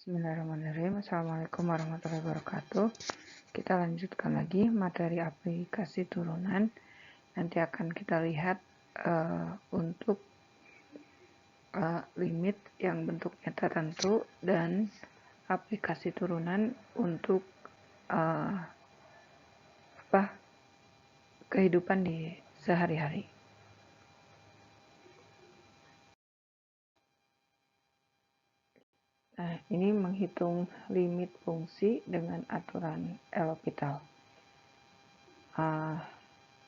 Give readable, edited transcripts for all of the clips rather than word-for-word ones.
Bismillahirrahmanirrahim. Assalamualaikum warahmatullahi wabarakatuh. Kita lanjutkan lagi materi aplikasi turunan. Nanti akan kita lihat untuk limit yang bentuknya tertentu dan aplikasi turunan untuk kehidupan di sehari-hari. Nah, ini menghitung limit fungsi dengan aturan L'Hopital.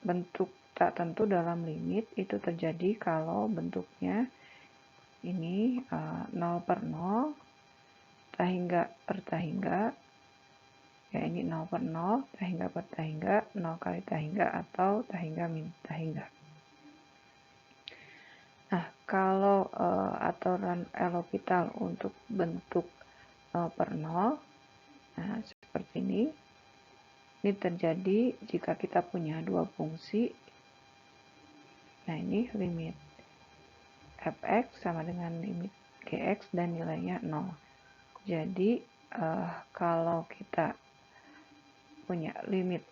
Bentuk tak tentu dalam limit itu terjadi kalau bentuknya ini 0 per 0, tahingga per tahingga, ya ini 0 per 0, tahingga per tahingga, 0 kali tahingga, atau tahingga min tahingga. Nah, kalau aturan L'Hopital untuk bentuk 0 per 0, nah seperti ini terjadi jika kita punya dua fungsi. Nah, ini limit fx sama dengan limit gx dan nilainya 0. Jadi, kalau kita punya limit,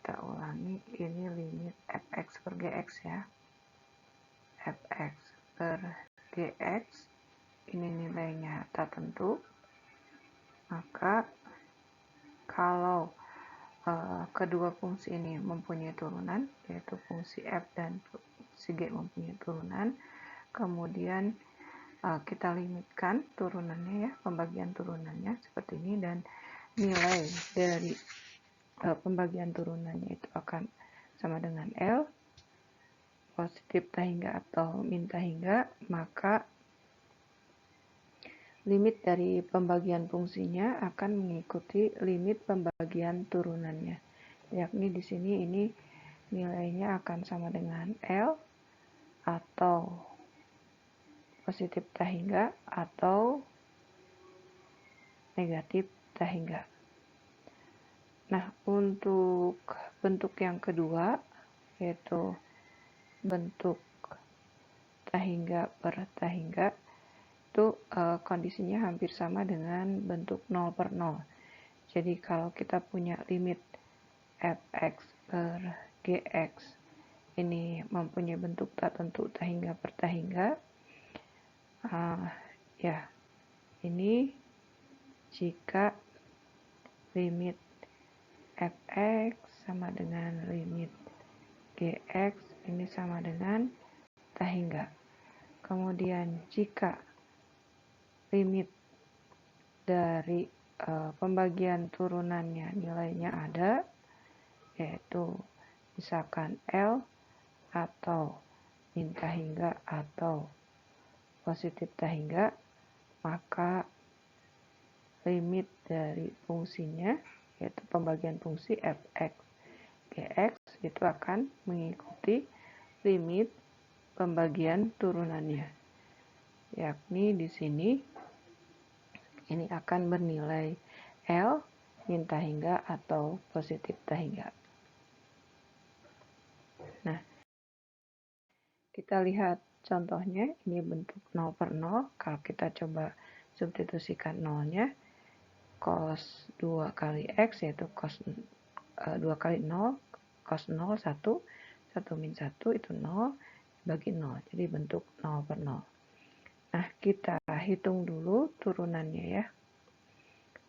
kita ulangi, ini limit fx per gx ya. Fx per gx, ini nilainya tak tentu. Maka, kalau kedua fungsi ini mempunyai turunan, yaitu fungsi f dan fungsi g mempunyai turunan, kemudian kita limitkan turunannya ya, pembagian turunannya seperti ini, dan nilai dari pembagian turunannya itu akan sama dengan L, positif tahingga atau min tahingga, maka limit dari pembagian fungsinya akan mengikuti limit pembagian turunannya. Yakni di sini ini nilainya akan sama dengan L atau positif tahingga atau negatif tahingga. Nah, untuk bentuk yang kedua, yaitu bentuk tahingga per tahingga, itu kondisinya hampir sama dengan bentuk 0 per 0. Jadi kalau kita punya limit fx per gx ini mempunyai bentuk tak tentu tahingga per tahingga, ya ini jika limit fx sama dengan limit gx ini sama dengan tahingga. Kemudian jika limit dari pembagian turunannya nilainya ada, yaitu misalkan L atau min tahingga atau positif tahingga, maka limit dari fungsinya, yaitu pembagian fungsi fx gx, itu akan mengikuti limit pembagian turunannya. Yakni di sini ini akan bernilai L, min tahingga atau positif tahingga. Nah, kita lihat contohnya, ini bentuk 0 per 0. Kalau kita coba substitusikan 0-nya, cos 2 kali X, yaitu cos 2 kali 0, cos 0, 1, 1 min 1 itu 0, bagi 0. Jadi bentuk 0 per 0. Nah, kita hitung dulu turunannya ya.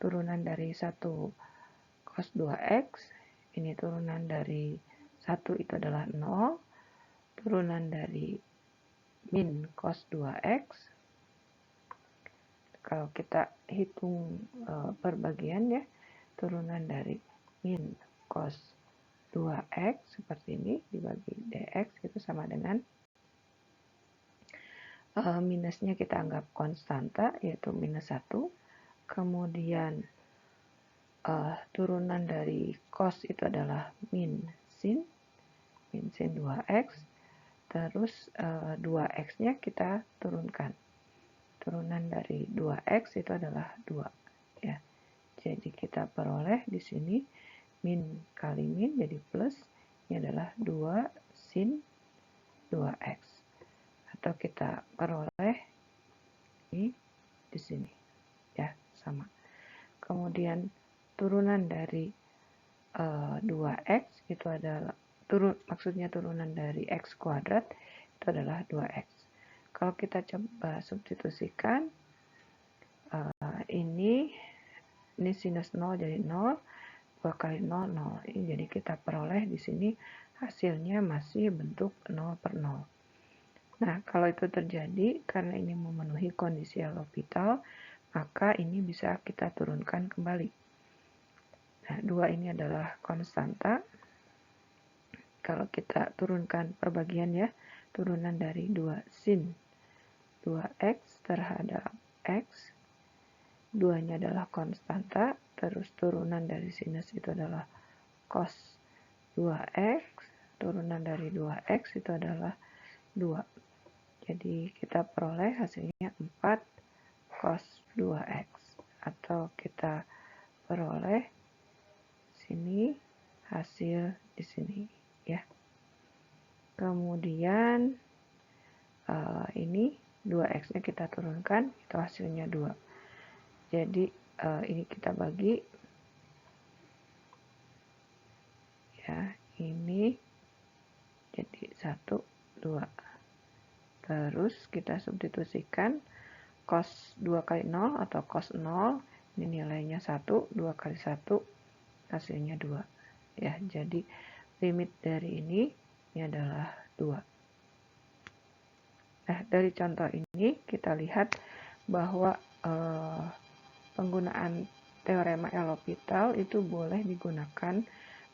Turunan dari 1 cos 2x, ini turunan dari 1 itu adalah 0, turunan dari min cos 2x, kalau kita hitung perbagian ya, turunan dari min cos 2x seperti ini dibagi dx itu sama dengan minusnya kita anggap konstanta, yaitu minus 1. Kemudian turunan dari cos itu adalah min sin 2x, terus 2x-nya kita turunkan. Turunan dari 2x itu adalah 2 ya. Jadi kita peroleh di sini min kali min jadi plus, ini adalah 2 sin 2x atau kita peroleh ini di sini ya, sama. Kemudian turunan dari 2x itu adalah maksudnya turunan dari x kuadrat itu adalah 2x. Kalau kita coba substitusikan ini sinus 0 jadi 0, 2 kali 0, 0. Ini jadi kita peroleh di sini hasilnya masih bentuk 0 per 0. Nah, kalau itu terjadi karena ini memenuhi kondisi L'Hopital, maka ini bisa kita turunkan kembali. Nah, 2 ini adalah konstanta. Kalau kita turunkan perbagian ya, turunan dari 2 sin 2x terhadap x, 2-nya adalah konstanta, terus turunan dari sinus itu adalah cos 2x, turunan dari 2x itu adalah 2. Jadi kita peroleh hasilnya 4 cos 2x, atau kita peroleh sini hasil di sini ya. Kemudian ini 2x-nya kita turunkan, itu hasilnya 2. Jadi ini kita bagi ya, ini jadi 1, 2. Terus kita substitusikan cos 2 kali 0 atau cos 0, ini nilainya 1, 2 kali 1 hasilnya 2 ya. Jadi limit dari ini adalah 2. Nah, dari contoh ini kita lihat bahwa penggunaan teorema L'Hopital itu boleh digunakan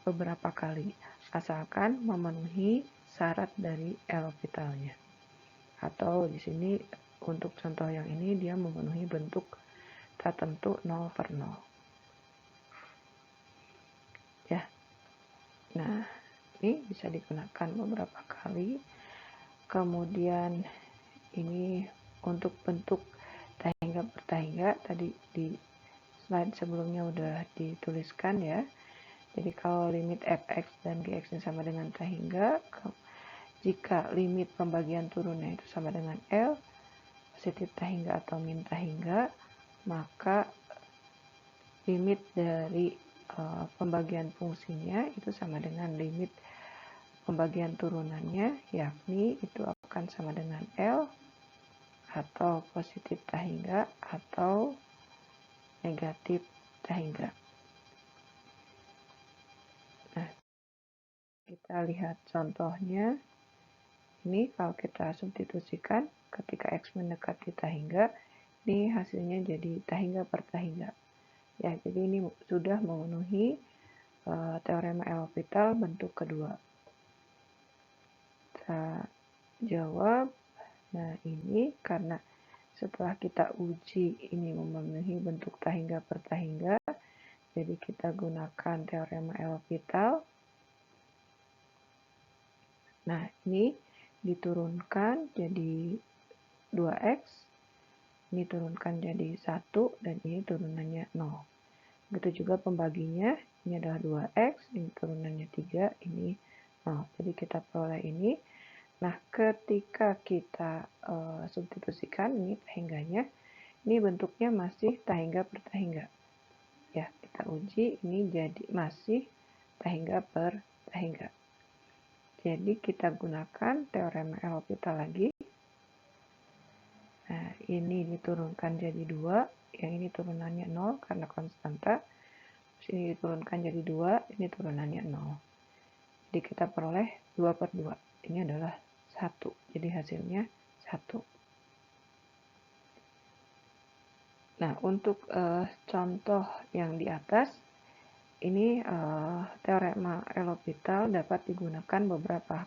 beberapa kali, asalkan memenuhi syarat dari L'Hopitalnya. Atau di sini untuk contoh yang ini dia memenuhi bentuk tertentu 0 per 0. Ya. Nah, ini bisa digunakan beberapa kali. Kemudian ini untuk bentuk tahingga per tahingga, tadi di slide sebelumnya udah dituliskan ya. Jadi kalau limit fx dan gx ini sama dengan tahingga, jika limit pembagian turunnya itu sama dengan L, positif tahingga atau min tahingga, maka limit dari pembagian fungsinya itu sama dengan limit pembagian turunannya, yakni itu akan sama dengan L atau positif tahingga atau negatif tahingga. Nah, kita lihat contohnya. Ini kalau kita substitusikan ketika X mendekati tahingga, ini hasilnya jadi tahingga per tahingga. Ya, jadi ini sudah memenuhi teorema L'Hopital bentuk kedua. Kita jawab. Nah, ini karena setelah kita uji ini memenuhi bentuk tahingga per tahingga, jadi kita gunakan teorema L'Hopital. Nah, ini diturunkan jadi 2x, ini turunkan jadi 1, dan ini turunannya 0. Begitu juga pembaginya, ini adalah 2x, ini turunannya 3, ini 0. Jadi kita peroleh ini. Nah, ketika kita substitusikan ini tahingganya, ini bentuknya masih tahingga per tahingga. Ya, kita uji ini jadi masih tahingga per tahingga. Jadi kita gunakan teorema L'Hopital lagi. Nah, ini diturunkan jadi 2, yang ini turunannya 0 karena konstanta. Terus ini diturunkan jadi 2, ini turunannya 0. Jadi kita peroleh 2 per 2. Ini adalah 1. Jadi hasilnya 1. Nah, untuk contoh yang di atas, ini teorema L'Hopital dapat digunakan beberapa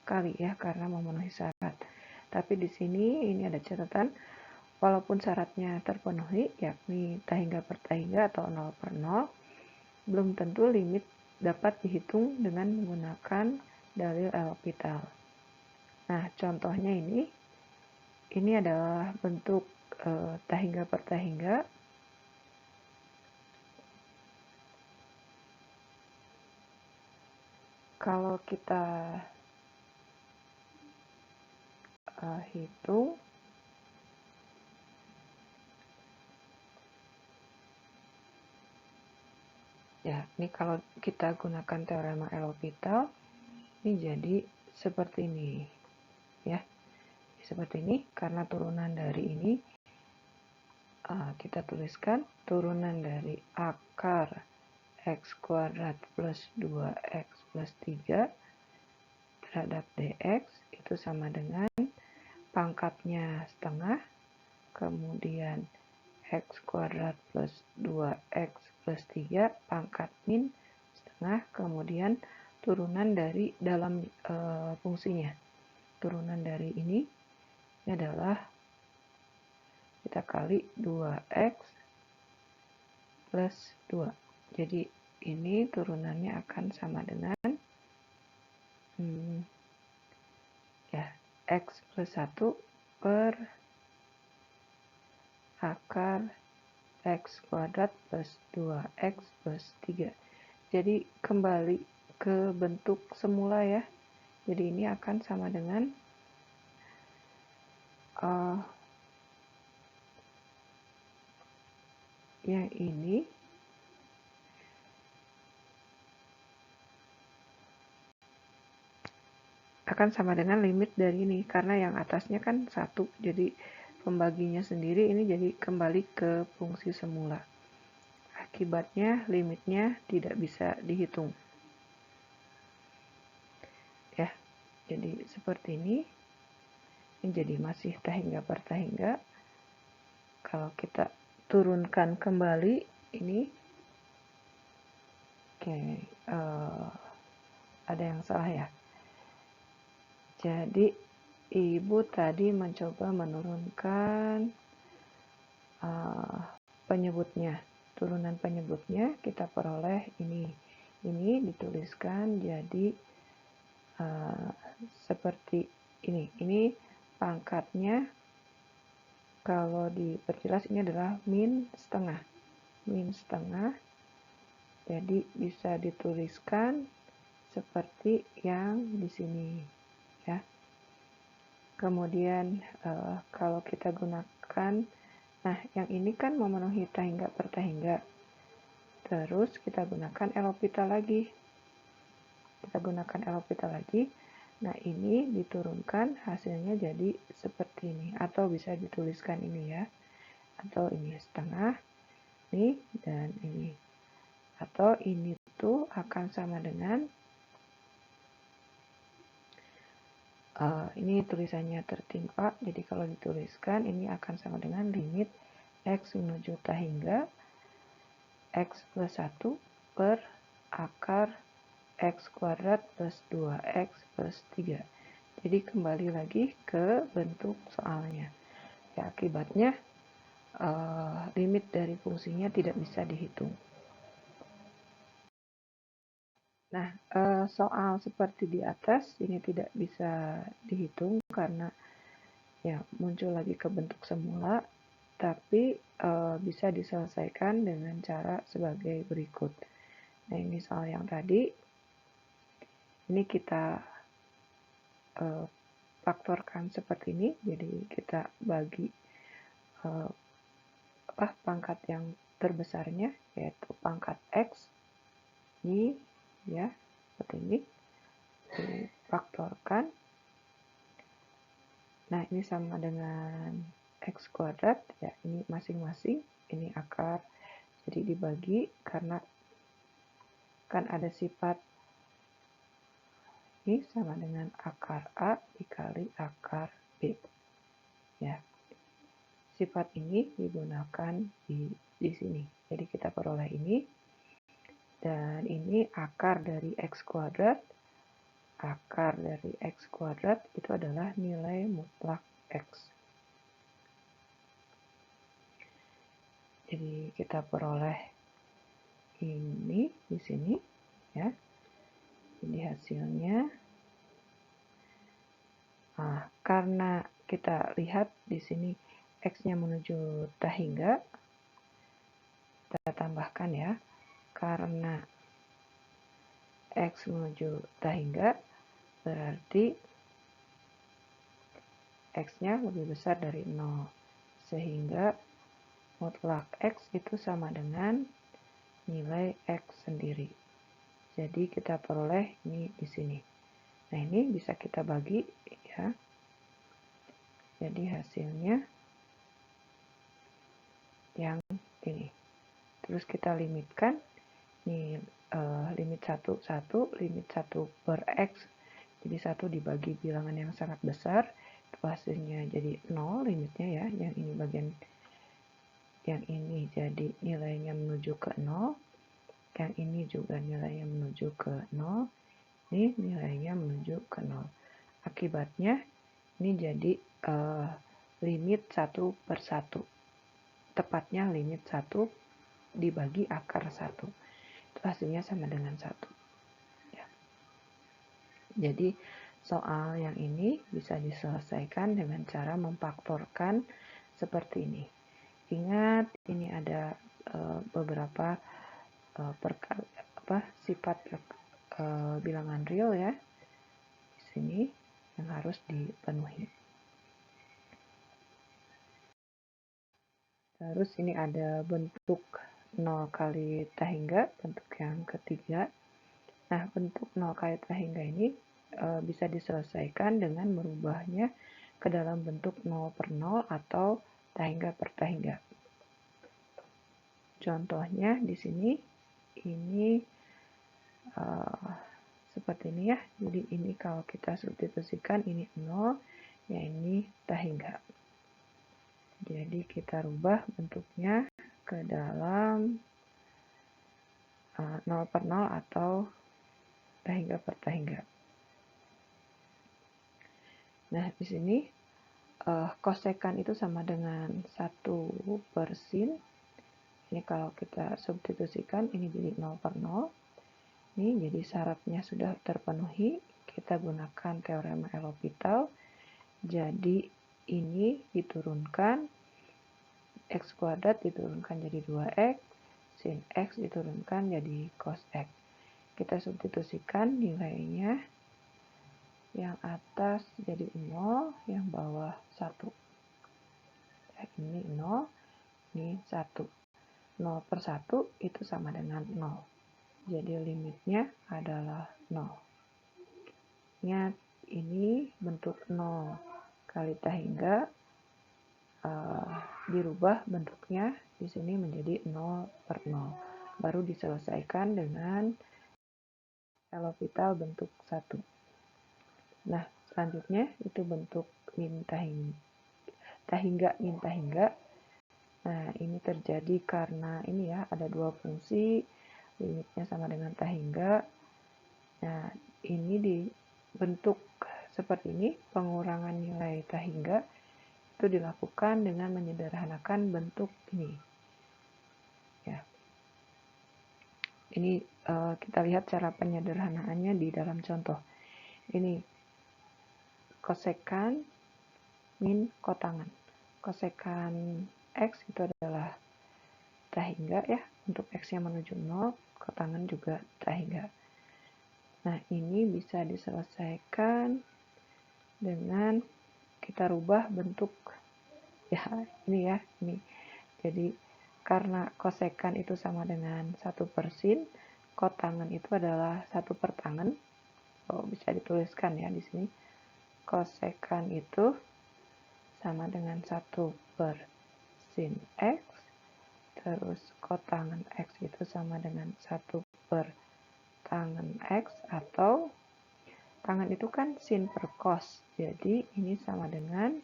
kali ya karena memenuhi syarat. Tapi di sini ini ada catatan, walaupun syaratnya terpenuhi, yakni tahingga per tahingga atau 0 per 0, belum tentu limit dapat dihitung dengan menggunakan dalil L'Hopital. Nah, contohnya ini adalah bentuk tahingga per tahingga. Kalau kita hitung. Ya, ini kalau kita gunakan teorema L'Hopital, ini jadi seperti ini, ya. Seperti ini, karena turunan dari ini, kita tuliskan turunan dari akar X kuadrat plus 2X plus 3 terhadap dx itu sama dengan pangkatnya setengah, kemudian X kuadrat plus 2X plus 3 pangkat min setengah, kemudian turunan dari dalam fungsinya. Turunan dari ini adalah kita kali 2X plus 2. Jadi ini turunannya akan sama dengan X plus 1 per akar X kuadrat plus 2X plus 3. Jadi kembali ke bentuk semula ya. Jadi ini akan sama dengan yang ini akan sama dengan limit dari ini, karena yang atasnya kan 1, jadi pembaginya sendiri ini jadi kembali ke fungsi semula. Akibatnya limitnya tidak bisa dihitung. Ya, jadi seperti ini jadi masih tahingga per tahingga. Kalau kita turunkan kembali ini, ada yang salah ya. Jadi ibu tadi mencoba menurunkan penyebutnya, turunan penyebutnya kita peroleh ini dituliskan jadi seperti ini pangkatnya. Kalau diperjelas ini adalah min setengah, jadi bisa dituliskan seperti yang di sini ya. Kemudian kalau kita gunakan, nah yang ini kan memenuhi tahingga per tahingga, terus kita gunakan L'Hopital lagi. Nah ini diturunkan hasilnya jadi seperti ini, atau bisa dituliskan ini ya, atau ini setengah ini dan ini, atau ini tuh akan sama dengan ini tulisannya tertimpa, jadi kalau dituliskan ini akan sama dengan limit X menuju tahingga X plus 1 per akar X kuadrat plus 2X plus 3. Jadi kembali lagi ke bentuk soalnya. Ya, akibatnya limit dari fungsinya tidak bisa dihitung. Nah, soal seperti di atas ini tidak bisa dihitung karena ya muncul lagi ke bentuk semula, tapi bisa diselesaikan dengan cara sebagai berikut. Nah, ini soal yang tadi, ini kita faktorkan seperti ini, jadi kita bagi pangkat yang terbesarnya, yaitu pangkat X, ini ya, seperti ini, difaktorkan. Nah, ini sama dengan X kuadrat, ya ini masing-masing, ini akar, jadi dibagi karena kan ada sifat ini sama dengan akar A dikali akar B. Ya. Sifat ini digunakan di sini. Jadi kita peroleh ini. Dan ini akar dari X kuadrat. Akar dari X kuadrat itu adalah nilai mutlak X. Jadi kita peroleh ini di sini ya. Jadi hasilnya karena kita lihat di sini X-nya menuju tahingga, kita tambahkan ya, karena X menuju tahingga berarti X-nya lebih besar dari 0. Sehingga mutlak X itu sama dengan nilai X sendiri. Jadi kita peroleh ini di sini. Nah, ini bisa kita bagi ya. Jadi hasilnya yang ini. Terus kita limitkan ini limit 1, limit 1 per X. Jadi 1 dibagi bilangan yang sangat besar, itu hasilnya jadi 0 limitnya ya. Yang ini bagian yang ini jadi nilainya menuju ke 0. Yang ini juga nilainya menuju ke 0. Ini nilainya menuju ke 0. Akibatnya ini jadi limit 1 per 1. Tepatnya limit 1 dibagi akar 1. Itu hasilnya sama dengan 1. Ya. Jadi soal yang ini bisa diselesaikan dengan cara memfaktorkan seperti ini. Ingat, ini ada beberapa sifat bilangan real ya di sini yang harus dipenuhi. Terus ini ada bentuk 0 kali tak hingga, bentuk yang ketiga. Nah, bentuk 0 kali tak hingga ini bisa diselesaikan dengan merubahnya ke dalam bentuk 0 per 0 atau tak hingga per tak hingga. Contohnya di sini ini seperti ini ya. Jadi ini kalau kita substitusikan ini 0, ya ini tak hingga. Jadi kita rubah bentuknya ke dalam 0 per 0 atau tak hingga per tak hingga. Nah, di sini kosekan itu sama dengan 1 per sin. Ini kalau kita substitusikan, ini jadi 0 per 0. Ini jadi syaratnya sudah terpenuhi. Kita gunakan teorema L'Hopital. Jadi ini diturunkan, X kuadrat diturunkan jadi 2X, sin X diturunkan jadi cos X. Kita substitusikan nilainya, yang atas jadi 0, yang bawah 1. Ya, ini 0, ini 1. 0 per 1 itu sama dengan 0. Jadi limitnya adalah 0. Ingat, ini bentuk 0 kali tak hingga dirubah bentuknya di sini menjadi 0 per 0. Baru diselesaikan dengan L'Hopital bentuk 1. Nah, selanjutnya itu bentuk min tak hingga, min tak hingga. Nah, ini terjadi karena ini ya, ada dua fungsi, limitnya sama dengan tak hingga. Nah, ini dibentuk seperti ini, pengurangan nilai tak hingga itu dilakukan dengan menyederhanakan bentuk ini. Ya. Ini kita lihat cara penyederhanaannya di dalam contoh. Ini kosekan min kotangan. Kosekan X itu adalah tak hingga ya, untuk X-nya menuju 0, kotangan juga tak hingga. Nah, ini bisa diselesaikan dengan kita rubah bentuk ya, ini ya, ini. Jadi karena kosekan itu sama dengan 1 per sin, kotangan itu adalah 1 per tangen. Bisa dituliskan ya di sini. Kosekan itu sama dengan 1 per sin X, terus kotangan X itu sama dengan 1 per tangen X, atau tangen itu kan sin per cos, jadi ini sama dengan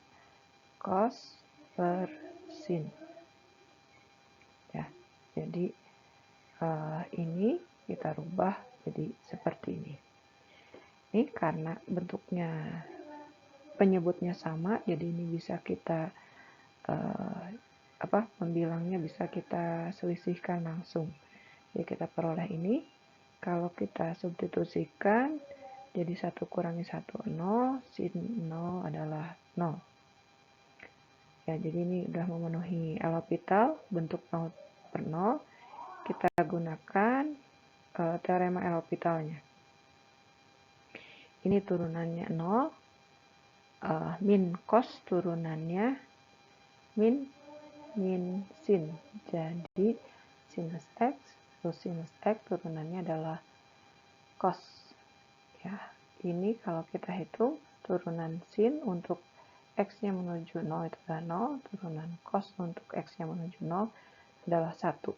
cos per sin. Ya, jadi ini kita rubah jadi seperti ini. Ini karena bentuknya penyebutnya sama, jadi ini bisa kita pembilangnya bisa kita selisihkan langsung. Jadi kita peroleh ini, kalau kita substitusikan jadi 1 kurangi 1, 0, sin 0 adalah 0. Ya, jadi ini sudah memenuhi L'Hopital bentuk 0 per 0. Kita gunakan teorema L'Hopitalnya. Ini turunannya 0, min cos turunannya min sin. Jadi sinus X plus sinus X turunannya adalah cos. Ya, ini kalau kita hitung turunan sin untuk X-nya menuju 0 itu adalah 0, turunan cos untuk X-nya menuju 0 adalah 1.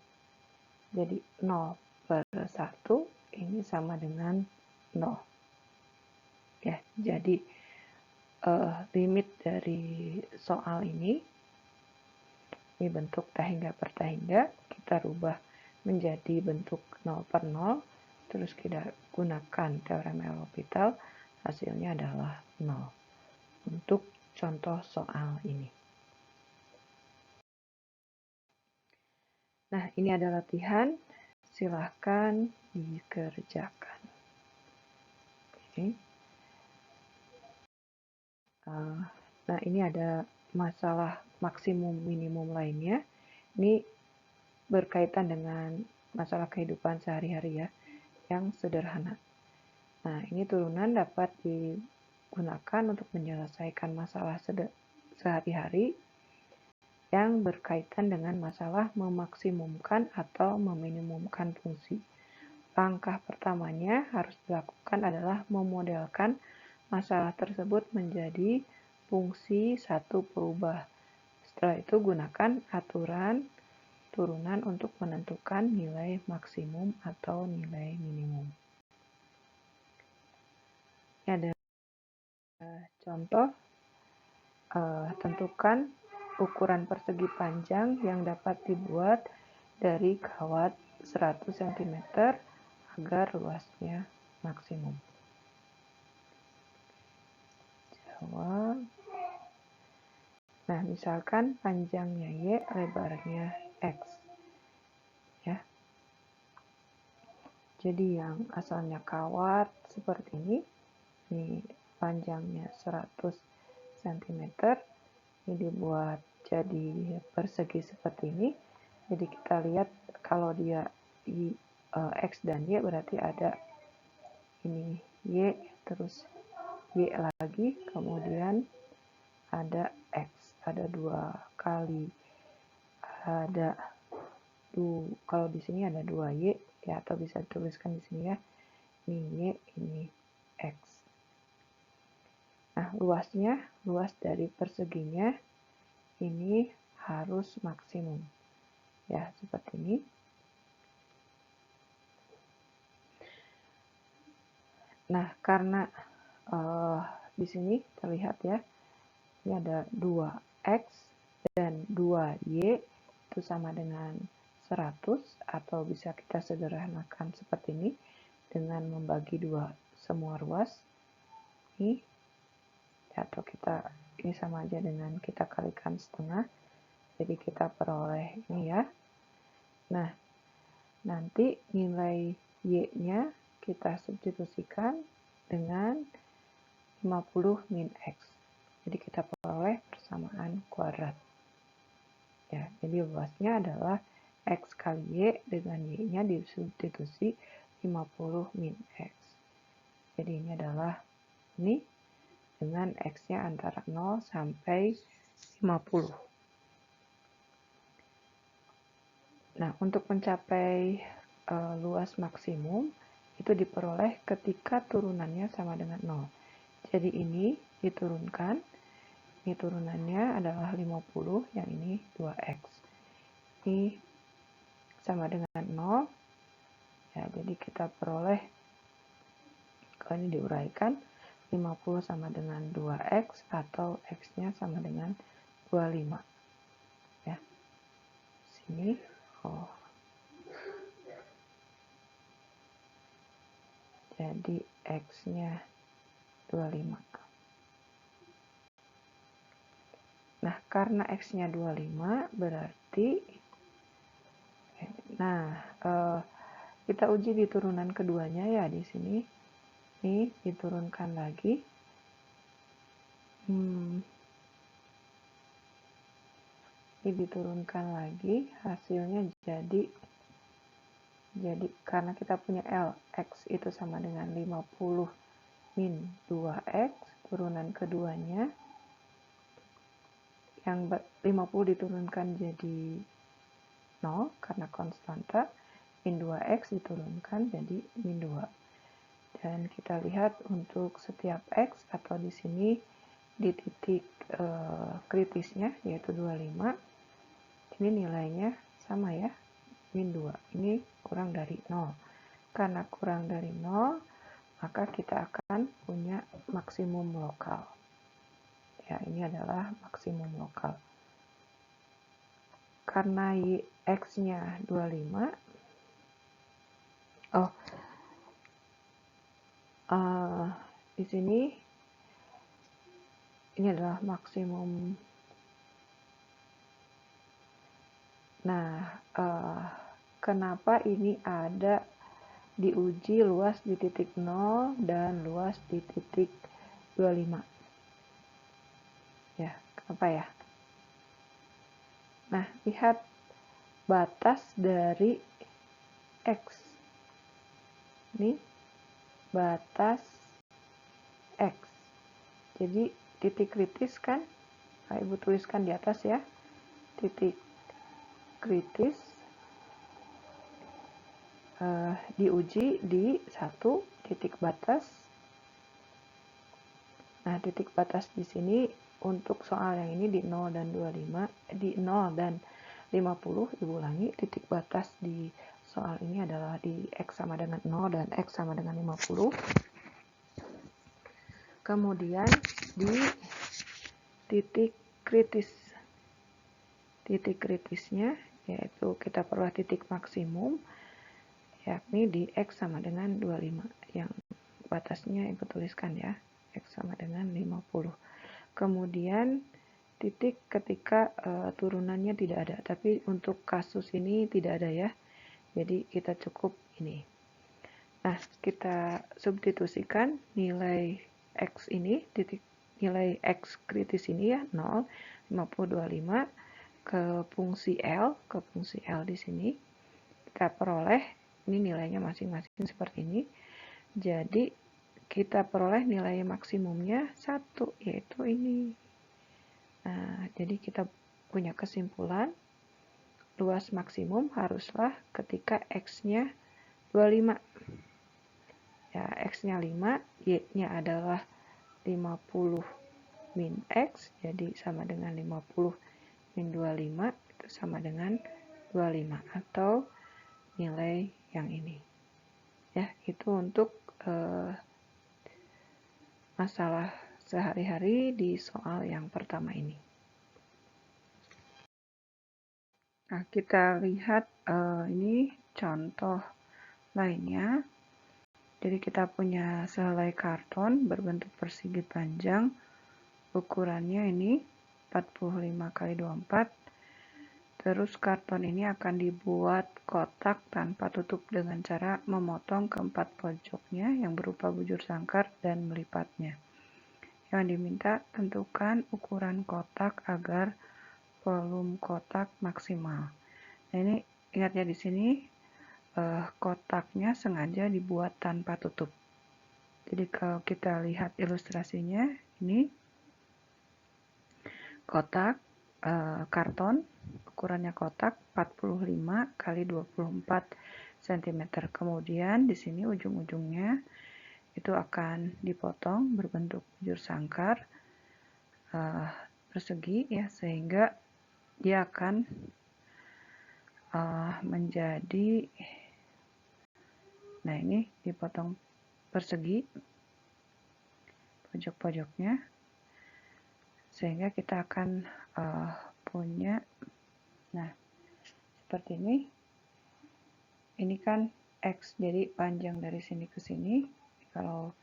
Jadi 0 per 1 ini sama dengan 0. Ya, jadi limit dari soal ini bentuk tahingga per tahingga, kita rubah menjadi bentuk 0 per 0, terus kita gunakan teorem L'Hopital, hasilnya adalah 0. Untuk contoh soal ini. Nah, ini adalah latihan, silahkan dikerjakan. Oke. Nah, ini ada masalah maksimum minimum lainnya. Ini berkaitan dengan masalah kehidupan sehari-hari ya, yang sederhana. Nah, ini turunan dapat digunakan untuk menyelesaikan masalah sehari-hari yang berkaitan dengan masalah memaksimumkan atau meminimumkan fungsi. Langkah pertamanya harus dilakukan adalah memodelkan masalah tersebut menjadi fungsi satu berubah. Setelah itu gunakan aturan turunan untuk menentukan nilai maksimum atau nilai minimum. Ini ada contoh, tentukan ukuran persegi panjang yang dapat dibuat dari kawat 100 cm agar luasnya maksimum. Jawab. Nah, misalkan panjangnya Y, lebarnya X. Ya. Jadi yang asalnya kawat seperti ini panjangnya 100 cm, ini dibuat jadi persegi seperti ini. Jadi kita lihat kalau dia X dan Y berarti ada ini Y, terus Y lagi, kemudian ada X, ada 2 kali, kalau di sini ada 2Y ya, atau bisa dituliskan di sini ya, ini Y, ini X. Nah, luas dari perseginya ini harus maksimum ya, seperti ini. Nah, karena di sini terlihat ya, ini ada 2X dan 2Y itu sama dengan 100, atau bisa kita sederhanakan seperti ini dengan membagi 2 semua ruas ini, atau ini sama aja dengan kita kalikan setengah, jadi kita peroleh ini ya. Nah, nanti nilai Y-nya kita substitusikan dengan 50 min X. Jadi kita peroleh persamaan kuadrat. Ya, jadi luasnya adalah X kali Y, dengan Y-nya disubstitusi 50 min X. Jadi ini adalah ini dengan X-nya antara 0 sampai 50. Nah, untuk mencapai luas maksimum itu diperoleh ketika turunannya sama dengan 0. Jadi ini diturunkan, ini turunannya adalah 50, yang ini 2X. Ini sama dengan 0, ya, jadi kita peroleh, kalau ini diuraikan, 50 sama dengan 2X, atau X-nya sama dengan 25. Ya, sini, jadi X-nya 25. Nah, karena X-nya 25 berarti, kita uji di turunan keduanya ya di sini. Ini diturunkan lagi. Ini diturunkan lagi, hasilnya jadi karena kita punya L, X itu sama dengan 50 min 2X, turunan keduanya, yang 50 diturunkan jadi 0 karena konstanta, min 2x diturunkan jadi min 2. Dan kita lihat untuk setiap x atau di sini di titik kritisnya yaitu 25, ini nilainya sama ya, min 2. Ini kurang dari 0. Karena kurang dari 0, maka kita akan punya maksimum lokal. Ya, ini adalah maksimum lokal. Karena x-nya 25, di sini ini adalah maksimum. Nah, kenapa ini ada diuji luas di titik 0 dan luas di titik 25? Ya, kenapa ya? Nah, lihat batas dari x. Ini batas x. Jadi titik kritis kan, Ibu tuliskan di atas ya. Titik kritis diuji di satu titik batas. Nah, titik batas di sini untuk soal yang ini di 0 dan 25, di 0 dan 50, Ibu ulangi, titik batas di soal ini adalah di x sama dengan 0 dan x sama dengan 50. Kemudian di titik kritis. Titik kritisnya yaitu kita peroleh titik maksimum yakni di x sama dengan 25. Yang batasnya Ibu tuliskan ya, x sama dengan 50. Kemudian titik ketika turunannya tidak ada, tapi untuk kasus ini tidak ada ya. Jadi kita cukup ini. Nah, kita substitusikan nilai x ini, titik nilai x kritis ini ya, 0, 50, 25 ke fungsi L di sini. Kita peroleh ini nilainya masing-masing seperti ini. Jadi kita peroleh nilai maksimumnya 1, yaitu ini. Nah, jadi kita punya kesimpulan luas maksimum haruslah ketika x-nya 25. Ya, x-nya 5, y-nya adalah 50 min x, jadi sama dengan 50 min 25, itu sama dengan 25, atau nilai yang ini. Ya, itu untuk masalah sehari-hari di soal yang pertama ini. Nah, kita lihat ini contoh lainnya. Jadi kita punya sehelai karton berbentuk persegi panjang, ukurannya ini 45 x 24. Terus karton ini akan dibuat kotak tanpa tutup dengan cara memotong keempat pojoknya yang berupa bujur sangkar dan melipatnya. Yang diminta tentukan ukuran kotak agar volume kotak maksimal. Nah, ini ingatnya di sini kotaknya sengaja dibuat tanpa tutup. Jadi kalau kita lihat ilustrasinya, ini kotak karton, ukurannya kotak 45 x 24 cm. Kemudian di sini ujung-ujungnya itu akan dipotong berbentuk bujur sangkar persegi ya, sehingga dia akan menjadi, nah ini dipotong persegi pojok-pojoknya, sehingga kita akan punya, nah seperti ini. Ini kan x, jadi panjang dari sini ke sini kalau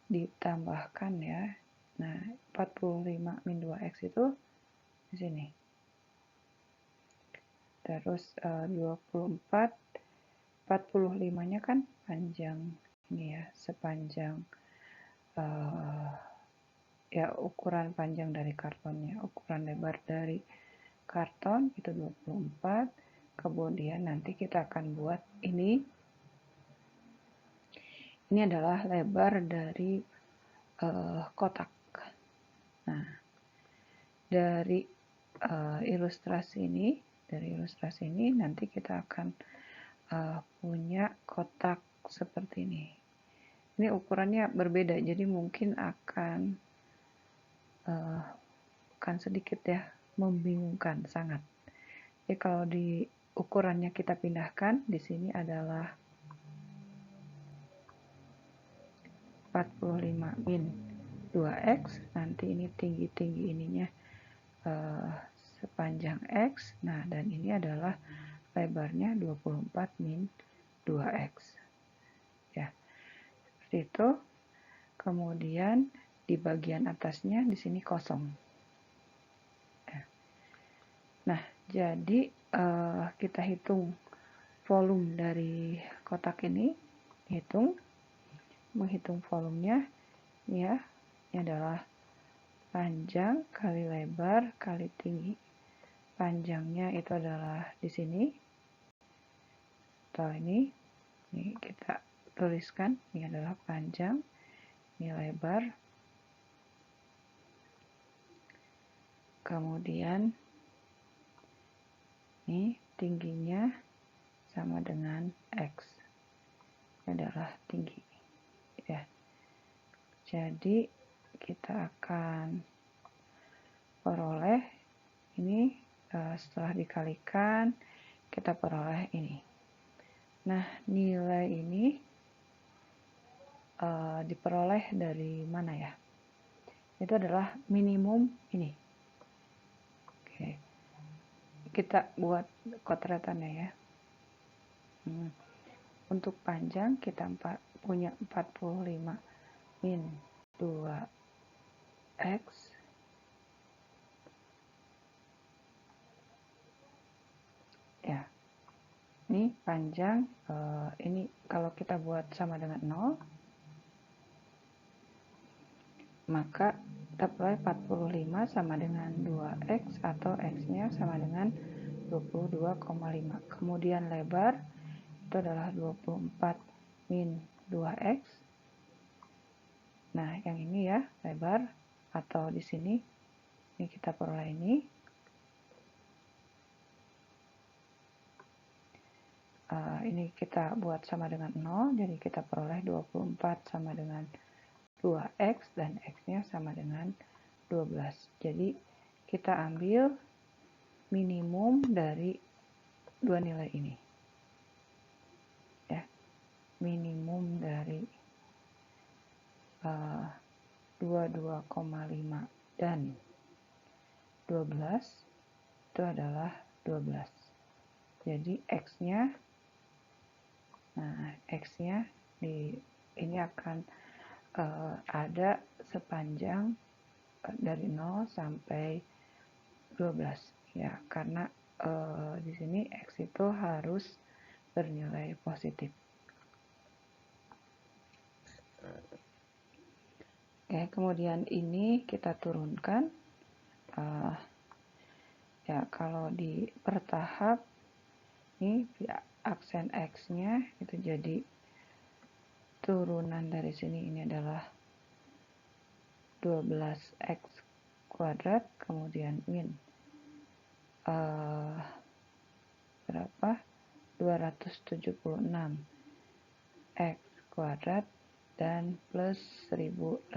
ditambahkan ya. Nah, 45 min 2x itu di sini. Terus 24, 45-nya kan panjang ini ya, sepanjang ya ukuran panjang dari kartonnya. Ukuran lebar dari karton itu 24. Kemudian nanti kita akan buat ini. Ini adalah lebar dari kotak. Nah, dari ilustrasi ini nanti kita akan punya kotak seperti ini. Ini ukurannya berbeda, jadi mungkin akan sedikit ya membingungkan sangat. Jadi kalau di ukurannya kita pindahkan, di sini adalah 45 min 2x, nanti ini tinggi-tinggi ininya sepanjang x, nah dan ini adalah lebarnya 24 min 2x ya, seperti itu. Kemudian di bagian atasnya di sini kosong ya. Nah, jadi kita hitung volume dari kotak ini, menghitung volumenya ya, ini adalah panjang kali lebar kali tinggi. Panjangnya itu adalah di sini, atau ini kita tuliskan, ini adalah panjang, ini lebar, kemudian ini tingginya sama dengan x, ini adalah tinggi ya. Jadi kita akan peroleh ini setelah dikalikan kita peroleh ini. Nah, nilai ini diperoleh dari mana ya? Itu adalah minimum ini. Oke, kita buat kotretannya ya. Untuk panjang kita punya 45 min 2x ya. Ini panjang, ini kalau kita buat sama dengan 0, maka kita peroleh 45 sama dengan 2x atau x-nya sama dengan 22,5. Kemudian lebar itu adalah 24 min 2x. Nah, yang ini ya, lebar, atau di sini ini kita peroleh ini. Ini kita buat sama dengan 0, jadi kita peroleh 24 sama dengan 2x dan x-nya sama dengan 12. Jadi kita ambil minimum dari dua nilai ini. Ya. Minimum dari 22,5 dan 12 itu adalah 12. Jadi x-nya, nah x-nya ini akan ada sepanjang dari 0 sampai 12 ya, karena di sini x itu harus bernilai positif. Oke, kemudian ini kita turunkan ya, kalau di pertahap ini aksen x-nya itu jadi turunan dari sini, ini adalah 12x kuadrat, kemudian min berapa? 276 x kuadrat dan plus 1080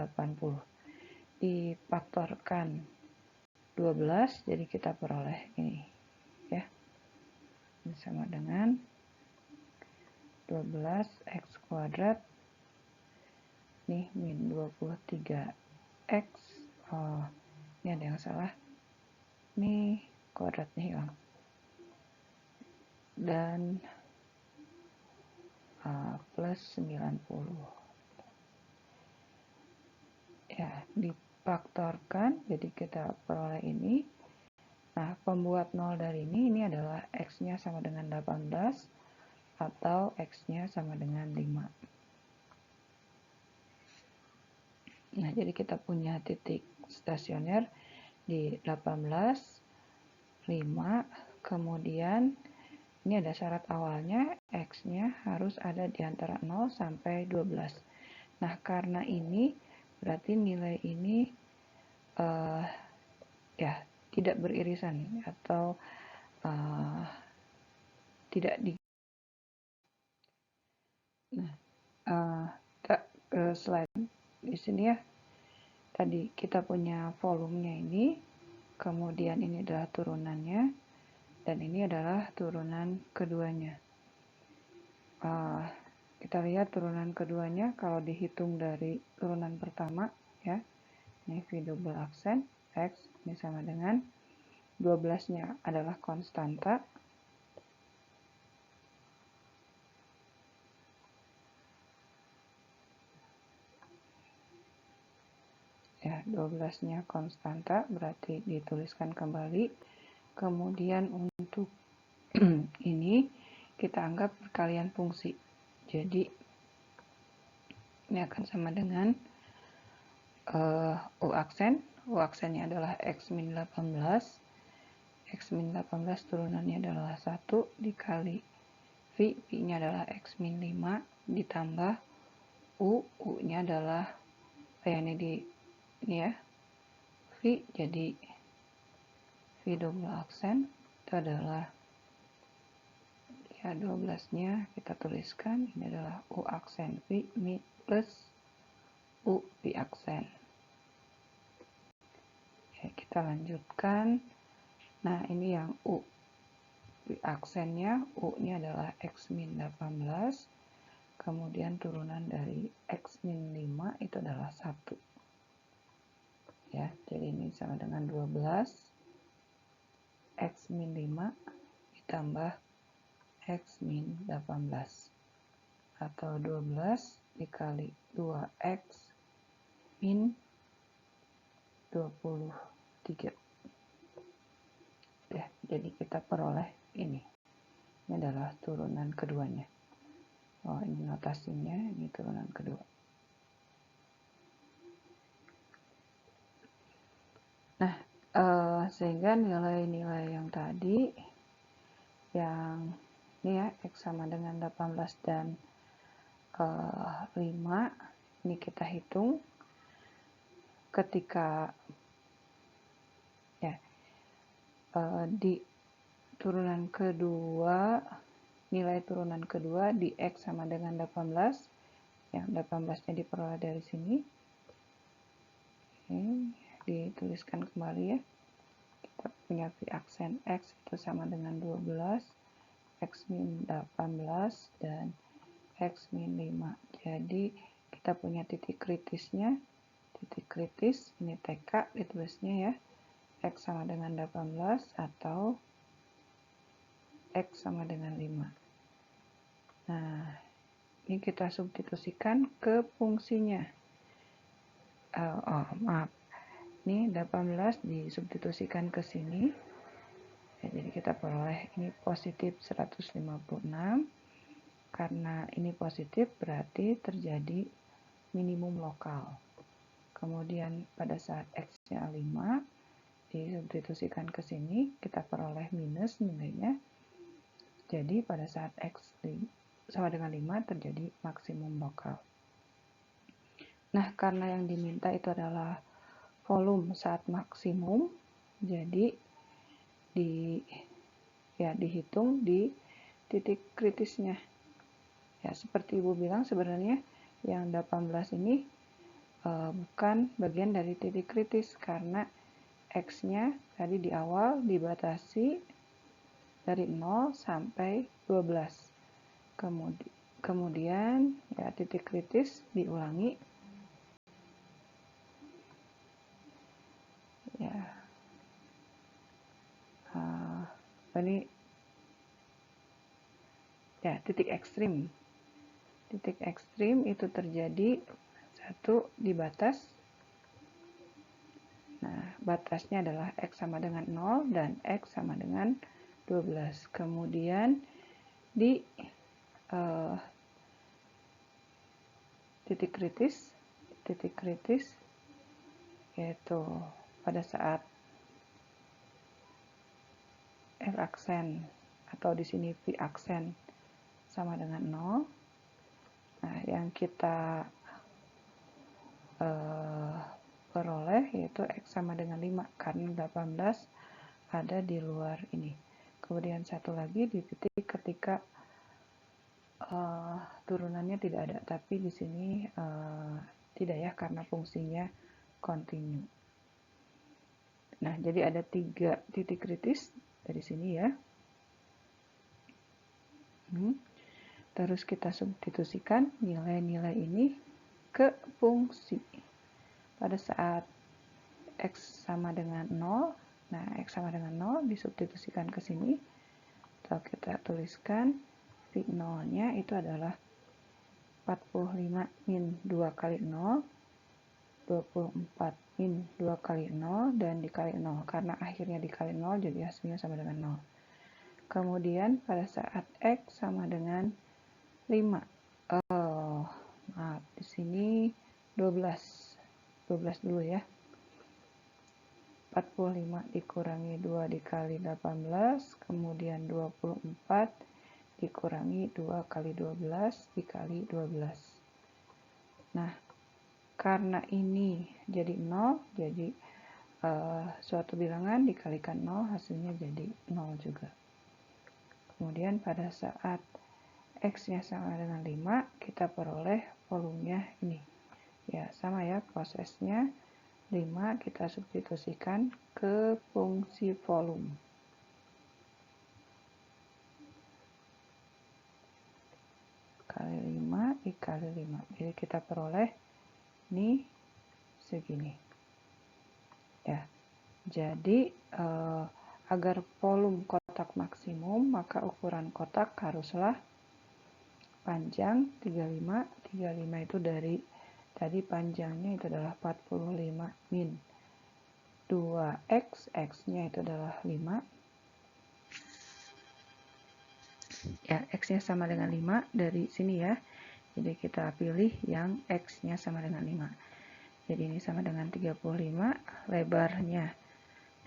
difaktorkan 12, jadi kita peroleh ini ya, ini sama dengan 12x kuadrat nih min 23x. Ini ada yang salah, nih kuadratnya hilang, dan plus 90 ya, difaktorkan, jadi kita peroleh ini. Nah, pembuat 0 dari ini adalah x-nya sama dengan 18 atau x-nya sama dengan 5. Nah, jadi kita punya titik stasioner di 18, 5, kemudian ini ada syarat awalnya, x-nya harus ada di antara 0 sampai 12. Nah, karena ini berarti nilai ini ya tidak beririsan atau tidak di. Nah, kita ke slide di sini ya. Tadi kita punya volumenya ini, kemudian ini adalah turunannya, dan ini adalah turunan keduanya. Kita lihat turunan keduanya kalau dihitung dari turunan pertama ya. Ini V double aksen X ini sama dengan 12-nya adalah konstanta. Ya, 12-nya konstanta berarti dituliskan kembali. Kemudian untuk ini kita anggap perkalian fungsi. Jadi ini akan sama dengan U aksennya adalah X min 18. X min 18 turunannya adalah 1 dikali V, V-nya adalah X min 5 ditambah U, U-nya adalah ini ya, V, jadi V double aksen itu adalah ya 12-nya kita tuliskan, ini adalah U aksen V plus U V aksen. Oke, kita lanjutkan. Nah, ini yang U V aksennya, U-nya adalah X min 18, kemudian turunan dari X min 5 itu adalah 1. Ya, jadi ini sama dengan 12 X min 5 ditambah X min 18 atau 12 dikali 2X min 23 ya, jadi kita peroleh ini adalah turunan keduanya. Oh, ini notasinya, ini turunan kedua. Nah, sehingga nilai-nilai yang tadi yang ini ya, X sama dengan 18 dan 5 ini kita hitung ketika ya di turunan kedua, nilai turunan kedua di X sama dengan 18, yang 18 nya diperoleh dari sini. Oke, dituliskan kembali ya, kita punya V aksen X itu sama dengan 12 X min 18 dan X min 5. Jadi kita punya titik kritisnya, titik kritis ini TK ditulisnya ya, X sama dengan 18 atau X sama dengan 5. Nah, ini kita substitusikan ke fungsinya. Maaf, ini 18 disubstitusikan ke sini ya, jadi kita peroleh ini positif 156. Karena ini positif berarti terjadi minimum lokal. Kemudian pada saat X-nya 5 disubstitusikan ke sini, kita peroleh minus nilainya. Jadi pada saat X sama dengan 5 terjadi maksimum lokal. Nah, karena yang diminta itu adalah volume saat maksimum, jadi dihitung di titik kritisnya. Ya, seperti Ibu bilang sebenarnya yang 18 ini bukan bagian dari titik kritis karena X-nya tadi di awal dibatasi dari 0 sampai 12. Kemudian ya titik kritis diulangi. Ya. Ini ya titik ekstrim. Titik ekstrim itu terjadi satu di batas. Nah, batasnya adalah X sama dengan 0 dan X sama dengan 12. Kemudian di titik kritis yaitu pada saat F aksen atau di sini V aksen sama dengan 0. Nah, yang kita peroleh yaitu X sama dengan 5 karena 18 ada di luar ini. Kemudian satu lagi di titik ketika turunannya tidak ada, tapi di sini tidak ya karena fungsinya continue. Nah, jadi ada 3 titik kritis dari sini ya. Terus kita substitusikan nilai-nilai ini ke fungsi. Pada saat X sama dengan 0, nah X sama dengan 0 disubstitusikan ke sini. Atau kita tuliskan V 0-nya itu adalah 45 min 2 kali 0, 24 min 2 kali 0, dan dikali 0. Karena akhirnya dikali 0, jadi hasilnya sama dengan 0. Kemudian pada saat X sama dengan 5. Maaf, di sini 12 dulu ya. 45 dikurangi 2 dikali 18, kemudian 24 dikurangi 2 kali 12 dikali 12. Nah, karena ini jadi 0, jadi suatu bilangan dikalikan 0, hasilnya jadi 0 juga. Kemudian pada saat X-nya sama dengan 5, kita peroleh volumenya ini. Ya, sama ya prosesnya. 5 kita substitusikan ke fungsi volume. Kali 5 dikali 5. Jadi kita peroleh ini segini. Ya. Jadi agar volume kotak maksimum, maka ukuran kotak haruslah panjang 35. 35 itu dari tadi panjangnya itu adalah 45 min 2x, x-nya itu adalah 5. Ya, x-nya sama dengan 5 dari sini ya. Jadi kita pilih yang x-nya sama dengan 5. Jadi ini sama dengan 35, lebarnya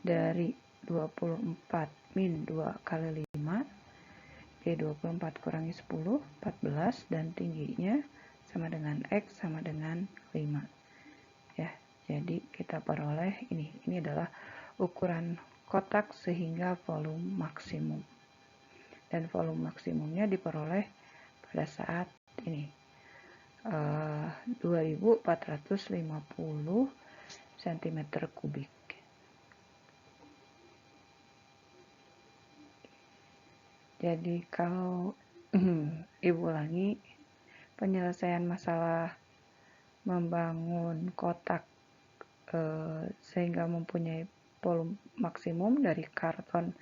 dari 24 min 2 kali 5. Jadi 24 kurangi 10, 14, dan tingginya sama dengan x sama dengan 5. Ya, jadi kita peroleh ini adalah ukuran kotak sehingga volume maksimum. Dan volume maksimumnya diperoleh pada saat ini 2450 cm3. Jadi kalau Ibu ulangi, penyelesaian masalah membangun kotak sehingga mempunyai volume maksimum dari karton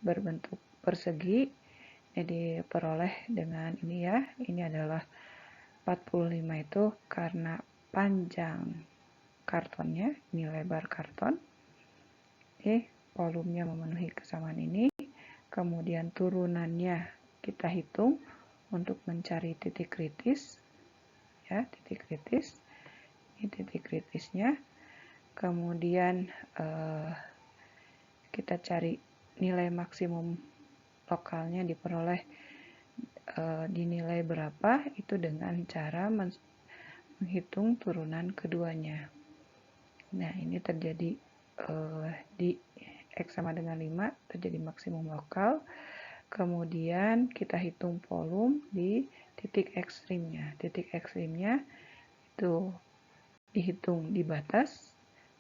berbentuk persegi, jadi peroleh dengan ini ya. Ini adalah 45 itu karena panjang kartonnya, ini lebar karton. Oke, volumenya memenuhi kesamaan ini. Kemudian turunannya kita hitung untuk mencari titik kritis. Ya, titik kritis. Ini titik kritisnya. Kemudian kita cari nilai maksimum lokalnya diperoleh dinilai berapa, itu dengan cara menghitung turunan keduanya. Nah, ini terjadi di X sama dengan 5, terjadi maksimum lokal. Kemudian kita hitung volume di titik ekstrimnya. Titik ekstrimnya itu dihitung di batas,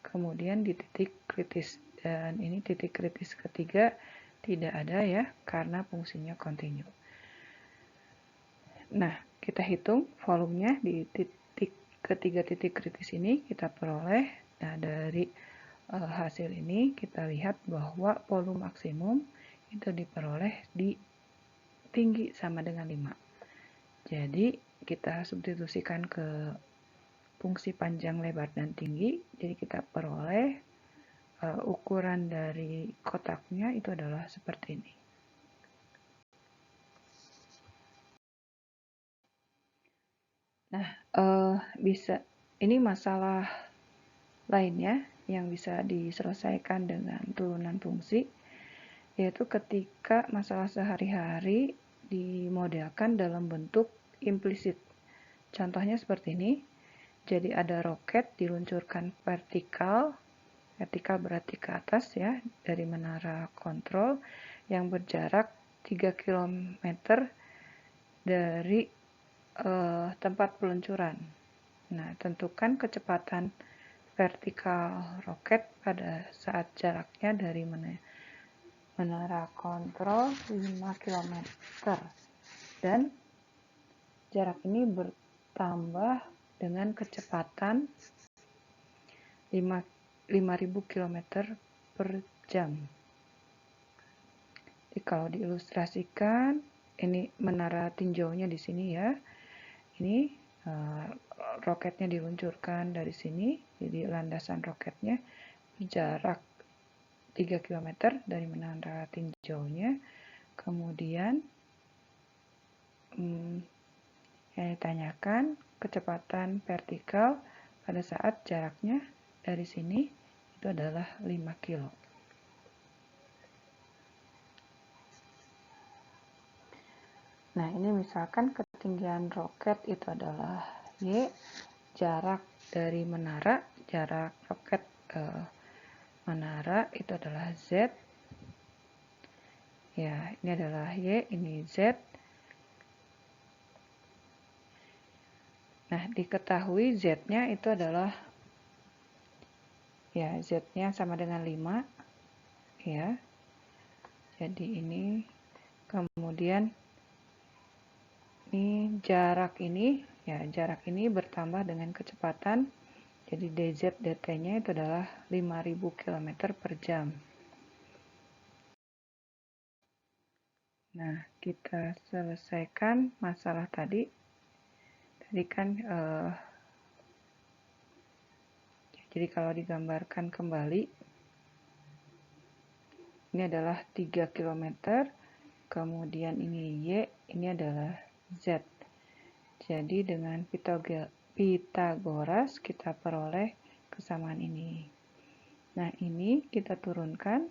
kemudian di titik kritis. Dan ini titik kritis ketiga tidak ada ya, karena fungsinya continue. Nah, kita hitung volumenya di ketiga titik kritis ini kita peroleh. Nah, dari hasil ini kita lihat bahwa volume maksimum itu diperoleh di tinggi sama dengan 5. Jadi, kita substitusikan ke fungsi panjang, lebar, dan tinggi. Jadi, kita peroleh ukuran dari kotaknya itu adalah seperti ini. Nah, bisa ini masalah lainnya yang bisa diselesaikan dengan turunan fungsi, yaitu ketika masalah sehari-hari dimodelkan dalam bentuk implisit. Contohnya seperti ini. Jadi ada roket diluncurkan vertikal berarti ke atas ya, dari menara kontrol yang berjarak 3 km dari tempat peluncuran. Nah, tentukan kecepatan vertikal roket pada saat jaraknya dari menara kontrol 5 km dan jarak ini bertambah dengan kecepatan 5.000 km per jam. Jadi kalau diilustrasikan, ini menara tinjaunya di sini ya. Ini roketnya diluncurkan dari sini, jadi landasan roketnya jarak 3 km dari menara tinjaunya. Kemudian yang ditanyakan kecepatan vertikal pada saat jaraknya dari sini itu adalah 5 kilo. Nah, ini misalkan ketinggian roket itu adalah Y, jarak dari menara, jarak roket menara itu adalah Z. Ya, ini adalah Y, ini Z. Nah, diketahui Z-nya itu adalah, ya, Z-nya sama dengan 5. Ya, jadi ini, kemudian ini jarak ini, ya, jarak ini bertambah dengan kecepatan. Jadi dz dt-nya itu adalah 5.000 km per jam. Nah, kita selesaikan masalah tadi. Tadi kan, jadi kalau digambarkan kembali, ini adalah 3 km, kemudian ini Y, ini adalah Z. Jadi dengan Pitagoras kita peroleh kesamaan ini. Nah, ini kita turunkan.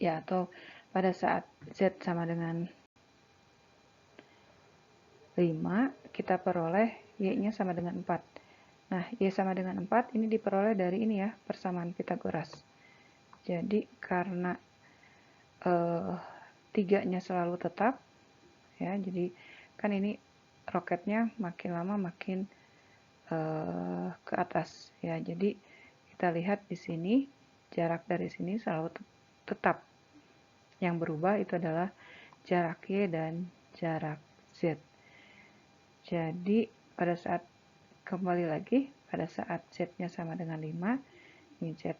Ya, atau pada saat Z sama dengan 5, kita peroleh Y-nya sama dengan 4. Nah, Y sama dengan 4 ini diperoleh dari ini ya, persamaan Pitagoras. Jadi, karena 3-nya selalu tetap, ya, jadi kan ini roketnya makin lama makin ke atas, ya. Jadi, kita lihat di sini, jarak dari sini selalu tetap. Yang berubah itu adalah jarak Y dan jarak Z. Jadi pada saat kembali lagi, pada saat Z-nya sama dengan 5, ini Z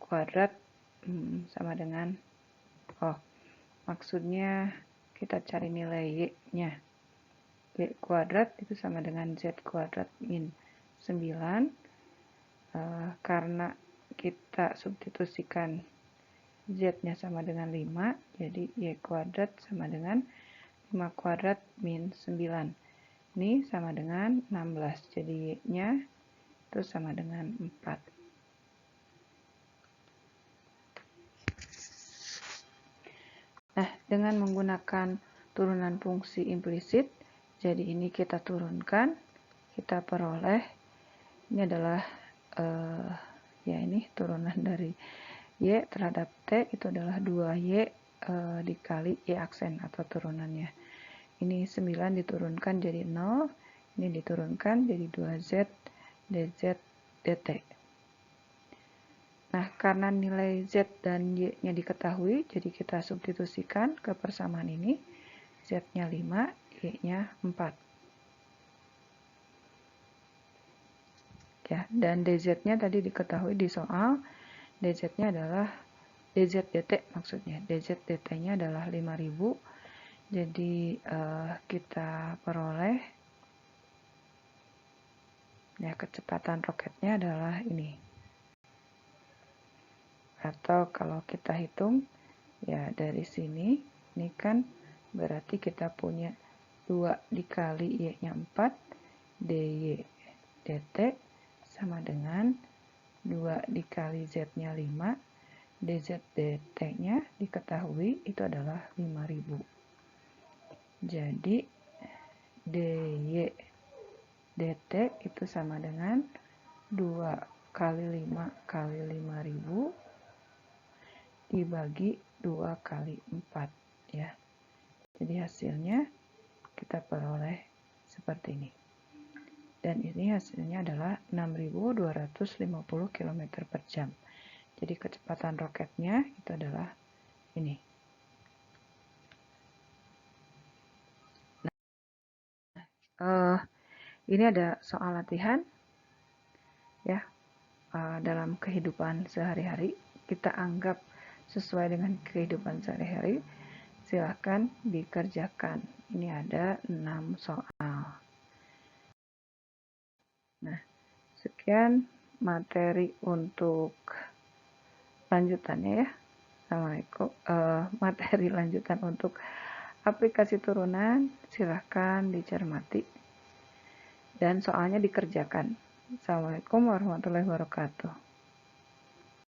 kuadrat sama dengan, maksudnya kita cari nilai Y-nya. Y kuadrat itu sama dengan Z kuadrat min 9, karena kita substitusikan Z-nya sama dengan 5, jadi Y kuadrat sama dengan 5 kuadrat min 9. Ini sama dengan 16, jadi Y-nya itu sama dengan 4. Nah, dengan menggunakan turunan fungsi implisit, jadi ini kita turunkan, kita peroleh, ini adalah, ya ini turunan dari Y terhadap T, itu adalah 2Y dikali Y aksen atau turunannya. Ini 9 diturunkan jadi 0, ini diturunkan jadi 2Z dz dt. Nah, karena nilai Z dan Y-nya diketahui, jadi kita substitusikan ke persamaan ini. Z-nya 5, Y-nya 4. Ya, dan dz-nya tadi diketahui di soal, dz-nya adalah dz dt maksudnya. Dz dt-nya adalah 5.000. Jadi kita peroleh, ya, kecepatan roketnya adalah ini. Atau kalau kita hitung, ya dari sini, ini kan berarti kita punya 2 dikali Y-nya 4, dy dt sama dengan 2 dikali Z-nya 5, dz dt-nya diketahui itu adalah 5.000. Jadi DY. DT itu sama dengan 2 kali 5 kali 5.000 dibagi 2 kali 4 ya. Jadi hasilnya kita peroleh seperti ini. Dan ini hasilnya adalah 6.250 km per jam. Jadi kecepatan roketnya itu adalah ini. Ini ada soal latihan ya. Dalam kehidupan sehari-hari, kita anggap sesuai dengan kehidupan sehari-hari, silahkan dikerjakan. Ini ada 6 soal. Nah, sekian materi untuk lanjutannya ya. Assalamualaikum. Materi lanjutan untuk aplikasi turunan, silahkan dicermati. Dan soalnya dikerjakan. Assalamualaikum warahmatullahi wabarakatuh.